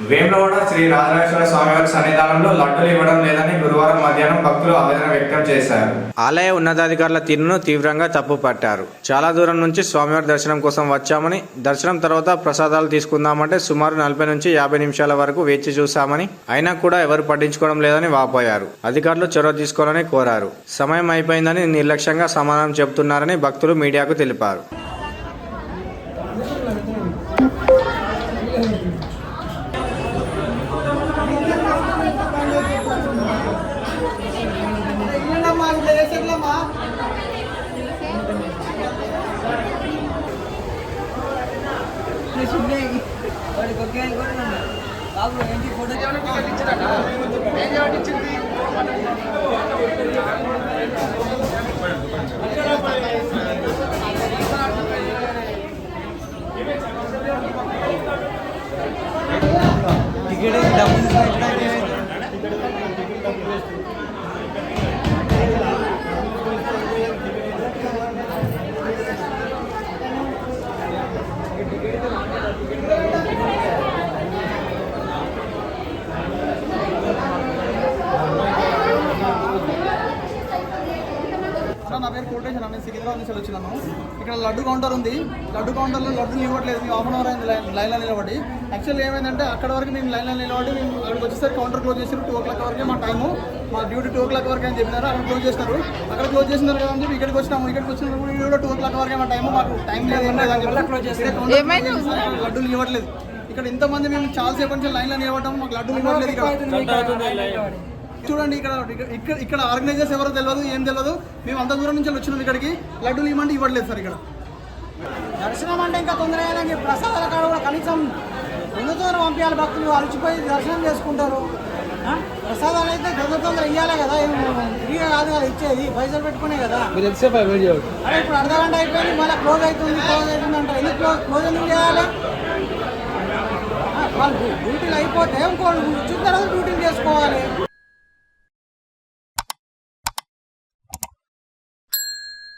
వేములవాడ శ్రీ రాజరాజేశ్వర స్వామివారి సన్నిధానంలో లడ్డూలు ఇవ్వడం లేదని గురువారం మధ్యాహ్నం భక్తులు ఆవేదన వ్యక్తం చేశారు. ఆలయ ఉన్నతాధికారుల తీరును తీవ్రంగా తప్పుపట్టారు. చాలా దూరం నుంచి స్వామివారి దర్శనం కోసం వచ్చామని, దర్శనం తర్వాత ప్రసాదాలు తీసుకుందామంటే సుమారు 40 నుంచి 50 నిమిషాల వరకు వేచి చూశామని, అయినా కూడా ఎవరు పట్టించుకోవడం లేదని వాపోయారు. అధికారులు చొరవ తీసుకోవాలని కోరారు. సమయం అయిపోయిందని నిర్లక్ష్యంగా సమాధానం చెబుతున్నారని భక్తులు మీడియాకు తెలిపారు. నా పేరు కోటేశ్వర, నేను సికింద్రాబాద్ నుంచి వచ్చినాను. ఇక్కడ లడ్డు కౌంటర్ ఉంది. లడ్డు కౌంటర్లో లడ్డులు ఇవ్వట్లేదు. మేము 1/2 అవర్ అయింది లైన్లో నిలబడి. యాక్చువల్లీ ఏమైందంటే అక్కడ వరకు మేము లైన్లో నిలబడి మేము అక్కడికి వచ్చేసరికి కౌంటర్ క్లోజ్ చేసారు. 2 o'clock వరకే మా టైము, మా డ్యూటీ 2 o'clock వరకు అని చెప్పినారు. అక్కడ క్లోజ్ చేసినారు. అక్కడ క్లోజ్ చేసినారు కదా అని చెప్పి ఇక్కడికి వచ్చినాము. ఇక్కడికి వచ్చినప్పుడు కూడా 2 o'clock వరకే మా టైము, మాకు టైం లేదు ఏం లేదు అని చెప్పి లడ్డులు ఇవ్వట్లేదు. ఇక్కడ ఇంతమంది మేము చాలాసేపు నుంచి లైన్లో నిలబడటం, మాకు లడ్డులు ఇవ్వట్లేదు. చూడండి, ఇక్కడ ఆర్గనైజర్స్ ఎవరో తెలియదు, ఏం తెలియదు. మేము అంత దూరం నుంచి వచ్చినాం ఇక్కడికి. లడ్డూలు ఇవ్వమంటే ఇవ్వట్లేదు సార్. ఇక్కడ దర్శనం అంటే ఇంకా తొందర అయ్యాలని చెప్పి ప్రసాదాల కాడ కూడా కనీసం తొందర పంపించాలి. భక్తులు అలసిపోయి దర్శనం చేసుకుంటారు. ప్రసాదాలు అయితే తొందర ఇవ్వాలి కదా, ఫ్రీగా కాదు కదా ఇచ్చేది, పైసలు పెట్టుకునే కదా. అదే ఇప్పుడు అర్ధగంట అయిపోయింది, మళ్ళీ క్లోజ్ అవుతుంది అంటే ఎందుకు క్లోజ్ ఎందుకు చేయాలి? వాళ్ళు డ్యూటీలు అయిపోతే ఇంకో వచ్చిన తర్వాత డ్యూటీ